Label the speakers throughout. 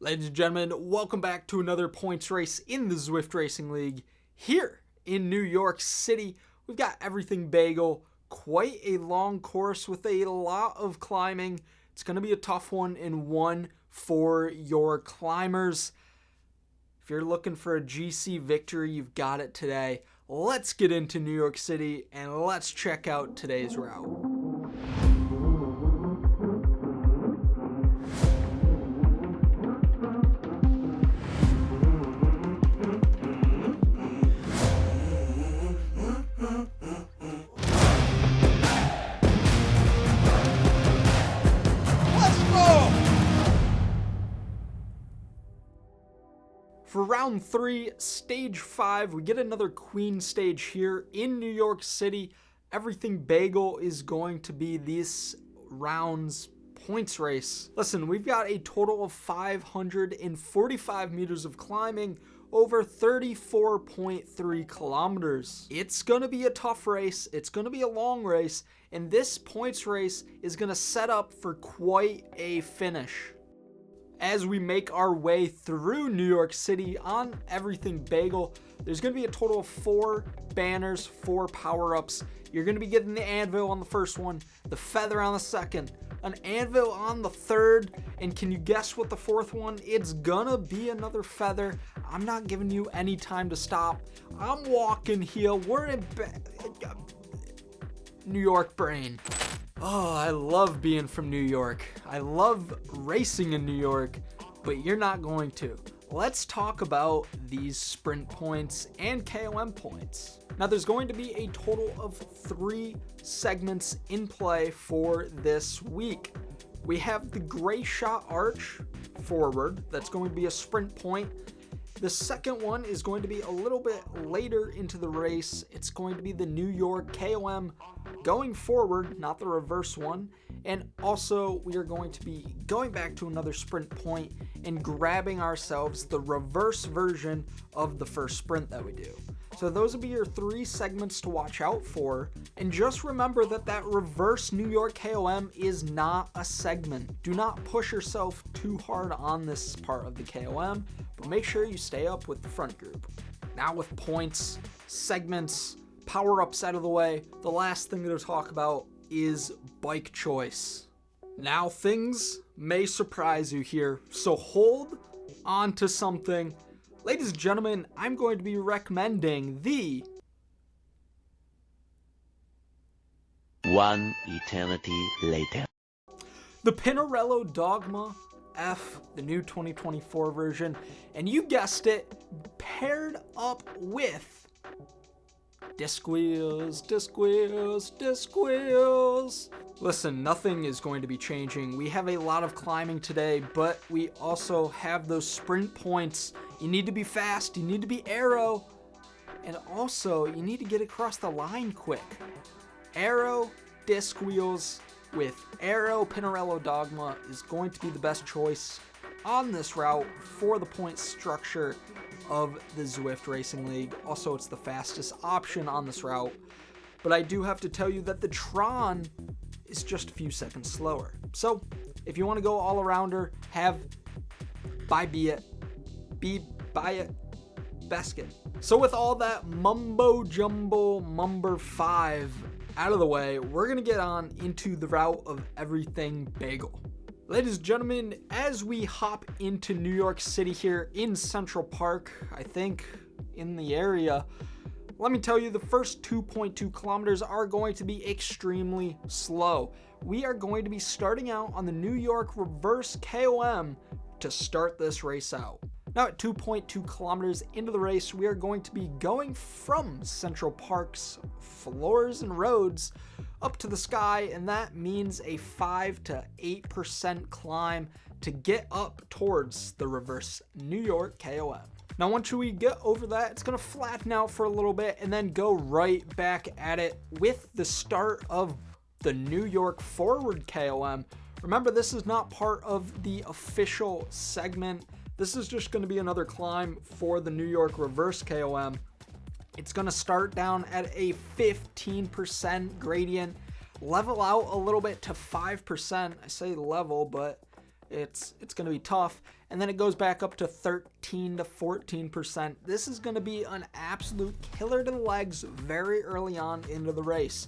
Speaker 1: Ladies and gentlemen, welcome back to another points race in the Zwift Racing League. Here in New York City, we've got Everything Bagel, quite a long course with a lot of climbing. It's going to be a tough one for your climbers. If you're looking for a GC victory, you've got it today. Let's get into New York City and let's check out today's route. For round 3, stage 5, we get another queen stage here in New York City. Everything Bagel is going to be this round's points race. Listen, we've got a total of 545 meters of climbing over 34.3 kilometers. It's going to be a tough race. It's going to be a long race. And this points race is going to set up for quite a finish. As we make our way through New York City on Everything Bagel, there's going to be a total of 4 banners, 4 power-ups. You're going to be getting the anvil on the first one, the feather on the second, an anvil on the third, and can you guess what the fourth one? It's gonna be another feather. I'm not giving you any time to stop. I'm walking here. We're in New York brain. Oh, I love being from New York. I love racing in New York, but you're not going to. Let's talk about these sprint points and KOM points. Now, there's going to be a total of 3 segments in play for this week. We have the Gray Shot Arch forward. That's going to be a sprint point. The second one is going to be a little bit later into the race. It's going to be the New York KOM going forward, not the reverse one. And also, we are going to be going back to another sprint point and grabbing ourselves the reverse version of the first sprint that we do. So those will be your 3 segments to watch out for. And just remember that reverse New York KOM is not a segment. Do not push yourself too hard on this part of the KOM, but make sure you stay up with the front group. Now with points, segments, power-ups out of the way, the last thing to talk about is bike choice. Now things may surprise you here, so hold on to something. Ladies and gentlemen, I'm going to be recommending the
Speaker 2: One eternity later.
Speaker 1: The Pinarello Dogma F, the new 2024 version, and you guessed it, paired up with disc wheels, disc wheels, disc wheels. Listen, nothing is going to be changing. We have a lot of climbing today, but we also have those sprint points. You need to be fast, you need to be aero, and also you need to get across the line quick. Aero disc wheels with Aero Pinarello Dogma is going to be the best choice on this route for the point structure of the Zwift Racing League. Also, it's the fastest option on this route. But I do have to tell you that the Tron is just a few seconds slower. So, if you want to go all arounder, buy it, basket. So with all that mumbo jumbo number 5 out of the way, we're going to get on into the route of Everything Bagel. Ladies and gentlemen, as we hop into New York City here in Central Park, I think in the area, let me tell you the first 2.2 kilometers are going to be extremely slow. We are going to be starting out on the New York reverse KOM to start this race out. Now at 2.2 kilometers into the race, we are going to be going from Central Park's floors and roads up to the sky, and that means a 5 to 8% climb to get up towards the reverse New York KOM. Now once we get over that, it's going to flatten out for a little bit and then go right back at it with the start of the New York forward KOM. Remember, this is not part of the official segment. This is just going to be another climb for the New York reverse KOM. It's going to start down at a 15% gradient, level out a little bit to 5%. I say level, but it's going to be tough. and then it goes back up to 13 to 14%. This is going to be an absolute killer to the legs very early on into the race.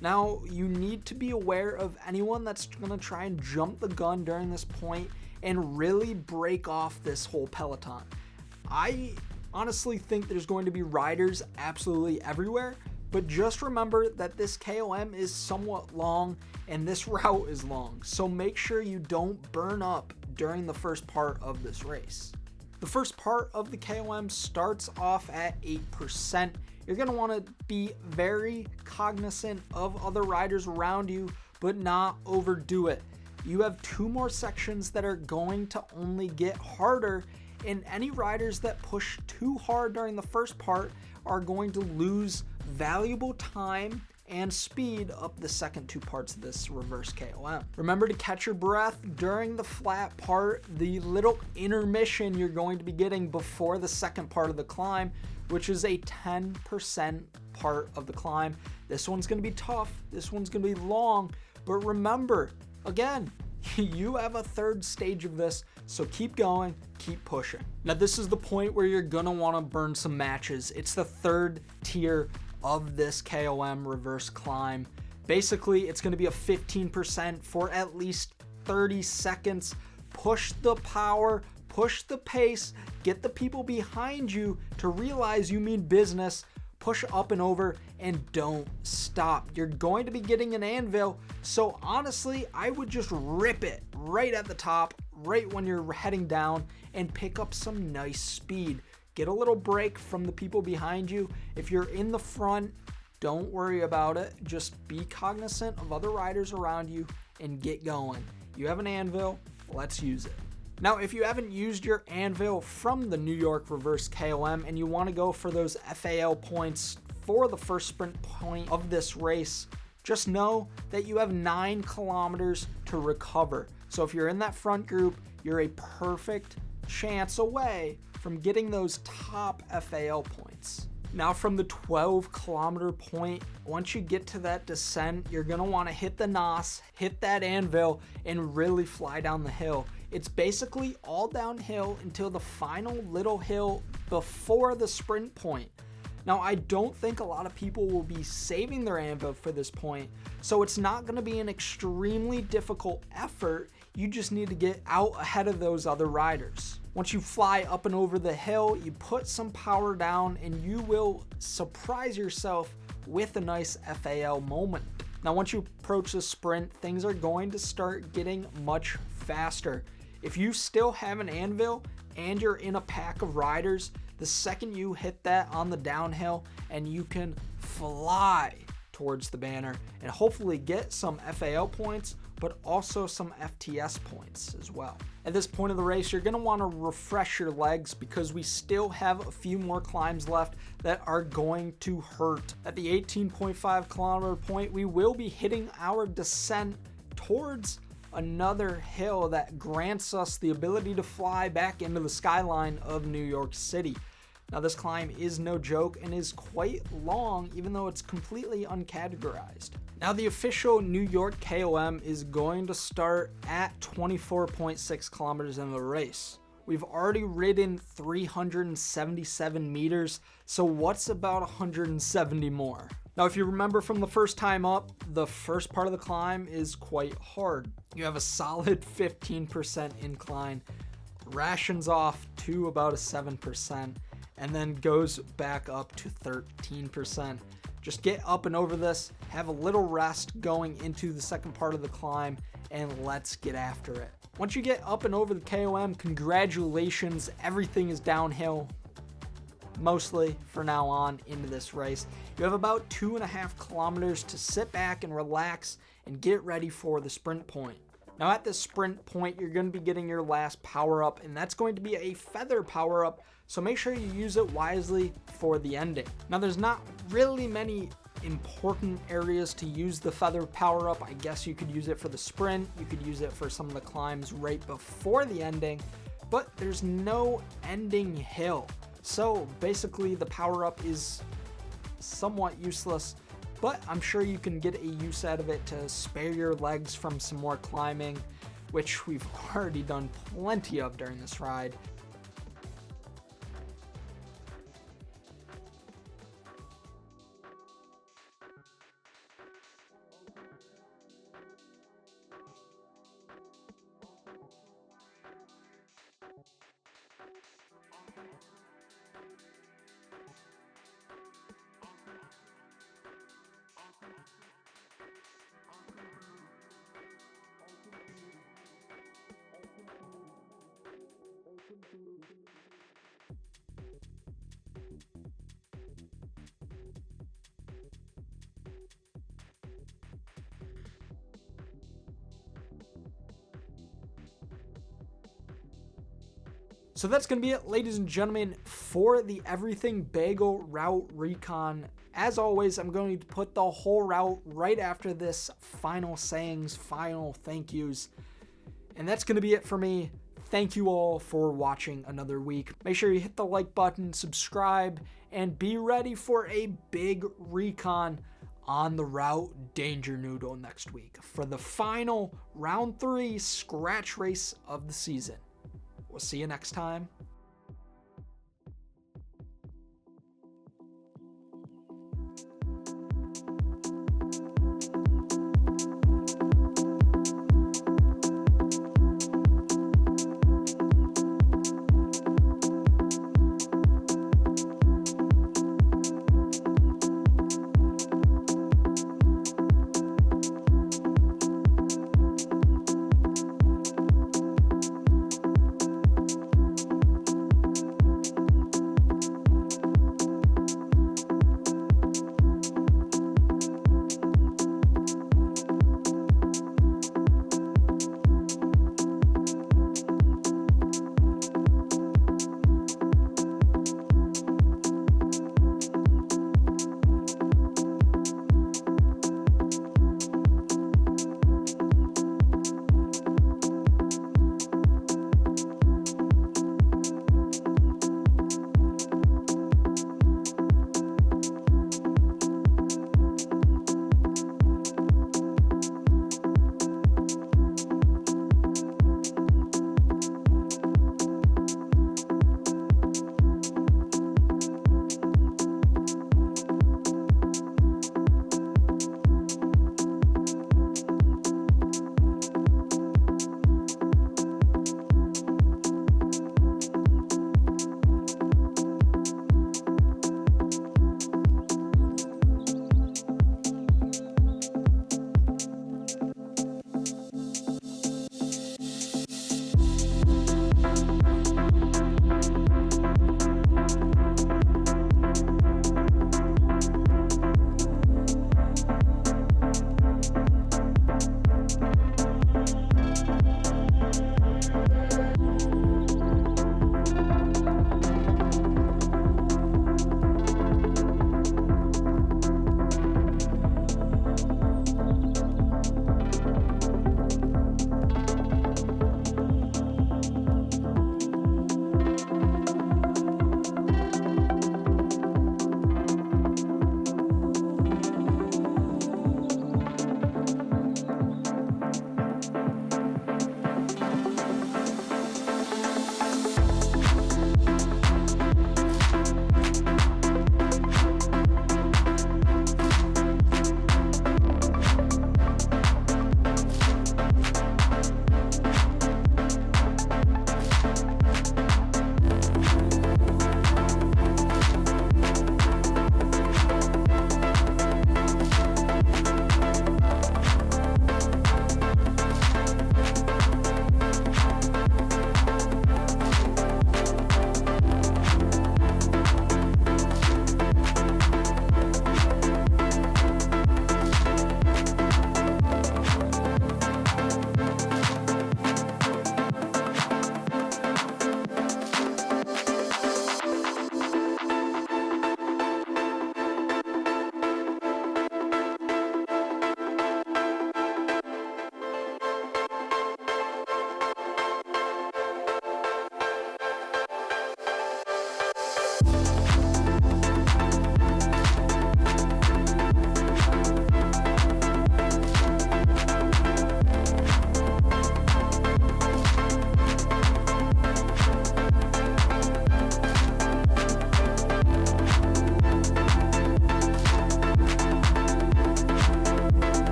Speaker 1: Now, you need to be aware of anyone that's going to try and jump the gun during this point and really break off this whole peloton. I honestly think there's going to be riders absolutely everywhere, but just remember that this KOM is somewhat long and this route is long, so make sure you don't burn up during the first part of this race. The first part of the KOM starts off at 8%. You're going to want to be very cognizant of other riders around you, but not overdo it. You have 2 more sections that are going to only get harder, and any riders that push too hard during the first part are going to lose valuable time and speed up the second 2 parts of this reverse KOM. Remember to catch your breath during the flat part, the little intermission you're going to be getting before the second part of the climb, which is a 10% part of the climb. This one's going to be tough, this one's going to be long, but remember, again, you have a third stage of this, so keep going, keep pushing. Now this is the point where you're gonna wanna burn some matches. It's the third tier of this KOM reverse climb. Basically, it's gonna be a 15% for at least 30 seconds. Push the power, push the pace, get the people behind you to realize you mean business, push up and over, and don't stop. You're going to be getting an anvil, so honestly, I would just rip it right at the top, right when you're heading down, and pick up some nice speed. Get a little break from the people behind you. If you're in the front, don't worry about it. Just be cognizant of other riders around you and get going. You have an anvil, let's use it. Now, if you haven't used your anvil from the New York reverse KOM and you want to go for those FAL points for the first sprint point of this race, just know that you have 9 kilometers to recover. So if you're in that front group, you're a perfect chance away from getting those top FAL points. Now from the 12 kilometer point, once you get to that descent, you're gonna wanna hit the NOS, hit that anvil, and really fly down the hill. It's basically all downhill until the final little hill before the sprint point. Now, I don't think a lot of people will be saving their anvil for this point, so it's not gonna be an extremely difficult effort. You just need to get out ahead of those other riders. Once you fly up and over the hill, you put some power down and you will surprise yourself with a nice FAL moment. Now, once you approach the sprint, things are going to start getting much faster. If you still have an anvil and you're in a pack of riders, the second you hit that on the downhill and you can fly towards the banner and hopefully get some FAL points, but also some FTS points as well. At this point of the race, you're gonna wanna refresh your legs because we still have a few more climbs left that are going to hurt. At the 18.5 kilometer point, we will be hitting our descent towards another hill that grants us the ability to fly back into the skyline of New York City. Now this climb is no joke and is quite long, even though it's completely uncategorized. Now the official New York KOM is going to start at 24.6 kilometers into the race. We've already ridden 377 meters, so what's about 170 more? Now, if you remember from the first time up, the first part of the climb is quite hard. You have a solid 15% incline, rations off to about a 7%, and then goes back up to 13%. Just get up and over this, have a little rest going into the second part of the climb, and let's get after it. Once you get up and over the KOM, congratulations, everything is downhill. Mostly for now on into this race. You have about 2.5 kilometers to sit back and relax and get ready for the sprint point. Now at this sprint point, you're going to be getting your last power up, and that's going to be a feather power up, so make sure you use it wisely for the ending. Now there's not really many important areas to use the feather power up. I guess you could use it for the sprint, you could use it for some of the climbs right before the ending, but there's no ending hill. So basically the power up is somewhat useless, but I'm sure you can get a use out of it to spare your legs from some more climbing. which we've already done plenty of during this ride. So that's going to be it, ladies and gentlemen, for the Everything Bagel route recon. As always, I'm going to put the whole route right after this final sayings, final thank yous. And that's going to be it for me. Thank you all for watching another week. Make sure you hit the like button, subscribe, and be ready for a big recon on the route Danger Noodle next week for the final round 3 scratch race of the season. We'll see you next time